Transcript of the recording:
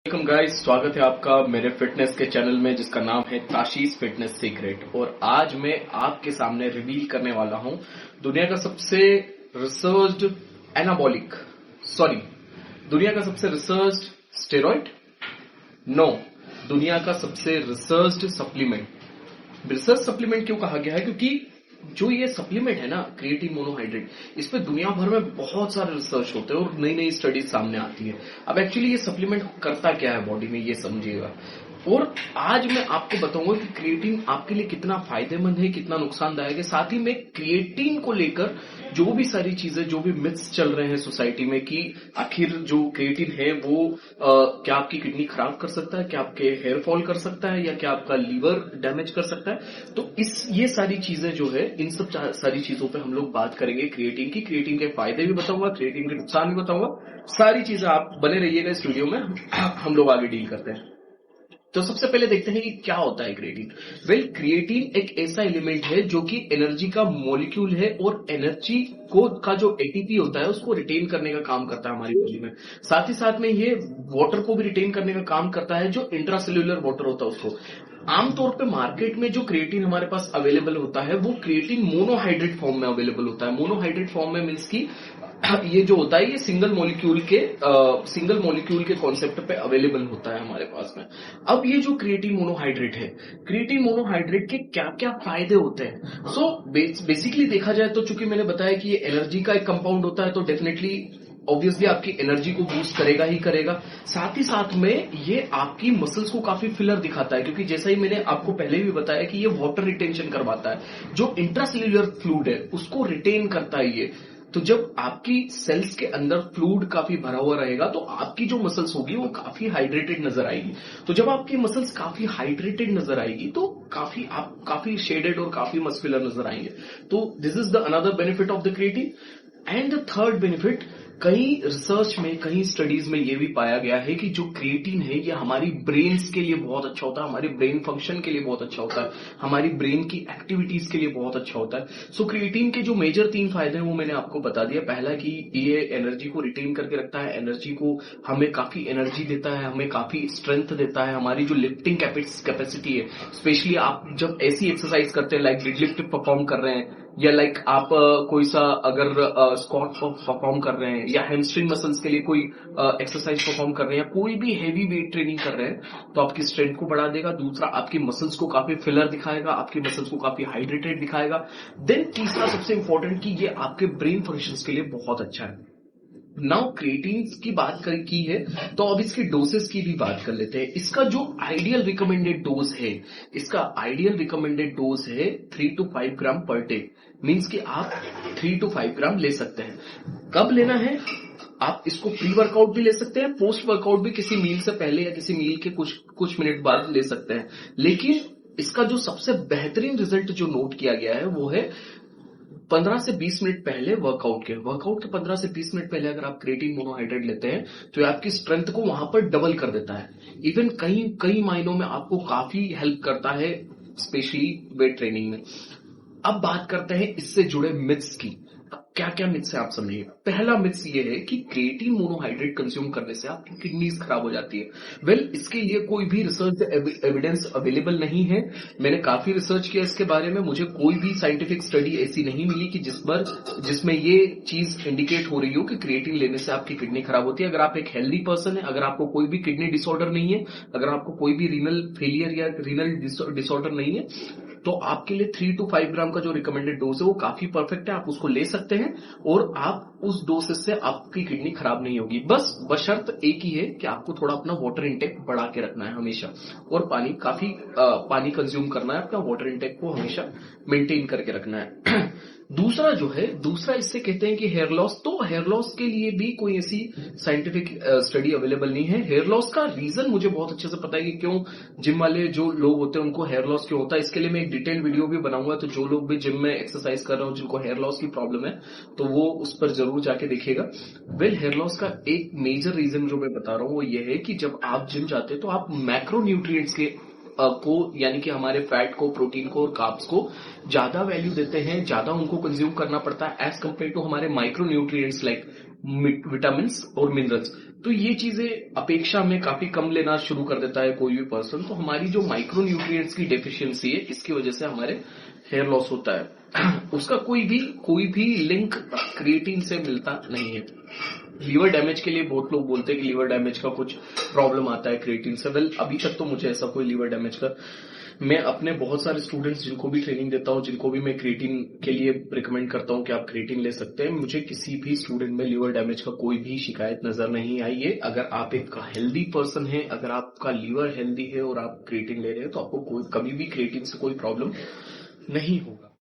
Welcome guys, स्वागत है आपका मेरे फिटनेस के चैनल में जिसका नाम है ताशीस फिटनेस सीक्रेट। और आज मैं आपके सामने रिवील करने वाला हूं दुनिया का सबसे रिसर्च्ड एनाबॉलिक दुनिया का सबसे रिसर्च्ड स्टेरॉइड नो दुनिया का सबसे रिसर्च्ड सप्लीमेंट। रिसर्च सप्लीमेंट क्यों कहा गया है? क्योंकि जो ये सप्लीमेंट है ना, क्रिएटिन मोनोहाइड्रेट, इस पे दुनिया भर में बहुत सारे रिसर्च होते हैं और नई नई स्टडीज सामने आती है। अब एक्चुअली ये सप्लीमेंट करता क्या है बॉडी में, ये समझिएगा। और आज मैं आपको बताऊंगा कि क्रिएटिन आपके लिए कितना फायदेमंद है, कितना नुकसानदायक है। साथ ही में क्रिएटिन को लेकर जो भी सारी चीजें, जो भी मिथ्स चल रहे हैं सोसाइटी में कि आखिर जो क्रिएटिन है वो क्या आपकी किडनी खराब कर सकता है, क्या आपके हेयर फॉल कर सकता है, या क्या आपका लीवर डैमेज कर सकता है। तो ये सारी चीजें जो है, इन सब सारी चीजों पे हम लोग बात करेंगे क्रिएटिन की। क्रिएटिन के फायदे भी बताऊंगा, क्रिएटिन के नुकसान भी बताऊंगा। सारी चीजें आप बने रहिएगा इस वीडियो में, हम लोग आगे डील करते हैं। तो सबसे पहले देखते हैं कि क्या होता है क्रिएटिन। क्रिएटिन एक ऐसा एलिमेंट है जो कि एनर्जी का मॉलिक्यूल है और एनर्जी का जो एटीपी होता है उसको रिटेन करने का काम करता है हमारी बॉडी में। साथ ही साथ में ये वाटर को भी रिटेन करने का काम करता है, जो इंट्रासेल्यूलर वाटर होता है उसको। आमतौर पे मार्केट में जो क्रिएटिन हमारे पास अवेलेबल होता है वो क्रिएटिन मोनोहाइड्रेट फॉर्म में अवेलेबल होता है। मोनोहाइड्रेट फॉर्म में मीन्स की ये जो होता है ये सिंगल मॉलिक्यूल के कॉन्सेप्ट पे अवेलेबल होता है हमारे पास में। अब ये जो क्रिएटिन मोनोहाइड्रेट है, क्रिएटिन मोनोहाइड्रेट के क्या क्या फायदे होते हैं? बेसिकली देखा जाए तो चूंकि मैंने बताया कि ये एनर्जी का एक कंपाउंड होता है, तो डेफिनेटली ऑब्वियसली आपकी एनर्जी को बूस्ट करेगा ही करेगा। साथ ही साथ में ये आपकी मसल्स को काफी फिलर दिखाता है, क्योंकि जैसा ही मैंने आपको पहले भी बताया कि ये वाटर रिटेंशन करवाता है। जो इंट्रासेल्यूलर फ्लूइड है उसको रिटेन करता है ये। तो जब आपकी सेल्स के अंदर फ्लूइड काफी भरा हुआ रहेगा तो आपकी जो मसल्स होगी वो काफी हाइड्रेटेड नजर आएगी। तो जब आपकी मसल्स काफी हाइड्रेटेड नजर आएगी तो आप काफी शेडेड और काफी मस्कुलर नजर आएंगे। तो this is the another benefit of the creatine. And the third benefit, कई रिसर्च में, कई स्टडीज में यह भी पाया गया है कि जो क्रिएटिन है ये हमारी ब्रेन्स के लिए बहुत अच्छा होता है, हमारे ब्रेन फंक्शन के लिए बहुत अच्छा होता है, हमारी ब्रेन की एक्टिविटीज के लिए बहुत अच्छा होता है। सो क्रिएटिन के जो मेजर 3 फायदे हैं वो मैंने आपको बता दिया। पहला कि ये एनर्जी को रिटेन करके रखता है, एनर्जी को, हमें काफी एनर्जी देता है, हमें काफी स्ट्रेंथ देता है। हमारी जो लिफ्टिंग कैपेसिटी है, स्पेशली आप जब ऐसी एक्सरसाइज करते हैं लाइक डेडलिफ्ट परफॉर्म कर रहे हैं, या लाइक आप कोई सा अगर स्क्वाट परफॉर्म कर रहे हैं, या हैमस्ट्रिंग मसल्स के लिए कोई एक्सरसाइज परफॉर्म कर रहे हैं, या कोई भी हैवी वेट ट्रेनिंग कर रहे हैं, तो आपकी स्ट्रेंथ को बढ़ा देगा। दूसरा, आपकी मसल्स को काफी फिलर दिखाएगा, आपकी मसल्स को काफी हाइड्रेटेड दिखाएगा। देन तीसरा सबसे इंपॉर्टेंट कि ये आपके ब्रेन फंक्शंस के लिए बहुत अच्छा है। नाउ क्रिएटिन की बात की है तो अब इसके डोसेस की भी बात कर लेते हैं। इसका जो आइडियल रिकमेंडेड डोज है, 3 to 5 gram per day. Means कि आप 3 to 5 ग्राम ले सकते हैं। कब लेना है? आप इसको प्री वर्कआउट भी ले सकते हैं, पोस्ट वर्कआउट भी, किसी मील से पहले या किसी मील के कुछ मिनट बाद ले सकते हैं। लेकिन इसका जो सबसे बेहतरीन रिजल्ट जो नोट किया गया है वो है 15 से 20 मिनट पहले वर्कआउट के 15 से 20 मिनट पहले अगर आप क्रिएटिन मोनोहाइड्रेट लेते हैं तो ये आपकी स्ट्रेंथ को वहां पर डबल कर देता है। इवन कई मायनों में आपको काफी हेल्प करता है, स्पेशली वेट ट्रेनिंग में। अब बात करते हैं इससे जुड़े मिथ्स की। क्या क्या मिथ्स है आप समझिए। पहला मिथ्स ये है कि क्रिएटिन मोनोहाइड्रेट कंज्यूम करने से आपकी किडनीज खराब हो जाती है। इसके लिए कोई भी रिसर्च एविडेंस अवेलेबल नहीं है। मैंने काफी रिसर्च किया इसके बारे में, मुझे कोई भी साइंटिफिक स्टडी ऐसी नहीं मिली कि जिसमें ये चीज इंडिकेट हो रही हो कि क्रिएटिन लेने से आपकी किडनी खराब होती है। अगर आप एक हेल्दी पर्सन है, अगर आपको कोई भी किडनी डिसऑर्डर नहीं है, अगर आपको कोई भी रीनल फेलियर या रीनल डिसऑर्डर नहीं है, तो आपके लिए 3 to 5 ग्राम का जो रिकमेंडेड डोज है वो काफी परफेक्ट है। आप उसको ले सकते हैं और आप उस डोसेस से आपकी किडनी खराब नहीं होगी। बस बशर्त एक ही है कि आपको थोड़ा अपना वाटर इंटेक बढ़ा के रखना है हमेशा, और पानी कंज्यूम करना है, अपना वाटर इंटेक को हमेशा मेंटेन करके रखना है। दूसरा इससे कहते हैं कि हेयर लॉस, तो हेयर लॉस के लिए भी कोई ऐसी साइंटिफिक स्टडी अवेलेबल नहीं है। हेयर लॉस का रीजन मुझे बहुत अच्छे से पता है कि क्यों जिम वाले जो लोग होते हैं उनको हेयर लॉस क्यों होता है। इसके लिए मैं एक डिटेल वीडियो भी बनाऊंगा, तो जो लोग भी जिम में एक्सरसाइज कर रहे हो, जिनको हेयर लॉस की प्रॉब्लम है, तो वो उस पर जरूर जाके देखिएगा। हेयर लॉस का एक मेजर रीजन जो मैं बता रहा हूं वो ये है कि जब आप जिम जाते हैं तो आप मैक्रो न्यूट्रिएंट्स को, यानी कि हमारे फैट को, प्रोटीन को और कार्ब्स को ज्यादा वैल्यू देते हैं, ज्यादा उनको कंज्यूम करना पड़ता है एज कंपेयर टू हमारे माइक्रो न्यूट्रिएंट्स लाइक विटामिन और मिनरल्स। तो ये चीजें अपेक्षा में काफी कम लेना शुरू कर देता है कोई भी पर्सन। तो हमारी जो माइक्रो न्यूट्रिएंट्स की डेफिशिएंसी है, इसकी वजह से हमारे हेयर लॉस होता है। उसका कोई भी लिंक क्रिएटिन से मिलता नहीं है। लीवर डैमेज के लिए बहुत लोग बोलते हैं कि लीवर डैमेज का कुछ प्रॉब्लम आता है क्रिएटिन से। वेल, अभी तक तो मुझे ऐसा कोई लीवर डैमेज का, मैं अपने बहुत सारे स्टूडेंट्स जिनको भी ट्रेनिंग देता हूं, जिनको भी मैं क्रिएटिन के लिए रिकमेंड करता हूं कि आप क्रिएटिन ले सकते हैं, मुझे किसी भी स्टूडेंट में लीवर डैमेज का कोई भी शिकायत नजर नहीं आई है। अगर आप एक हेल्दी पर्सन है, अगर आपका लीवर हेल्दी है और आप क्रिएटिन ले रहे हैं, तो आपको कभी भी क्रिएटिन से कोई प्रॉब्लम नहीं होगा।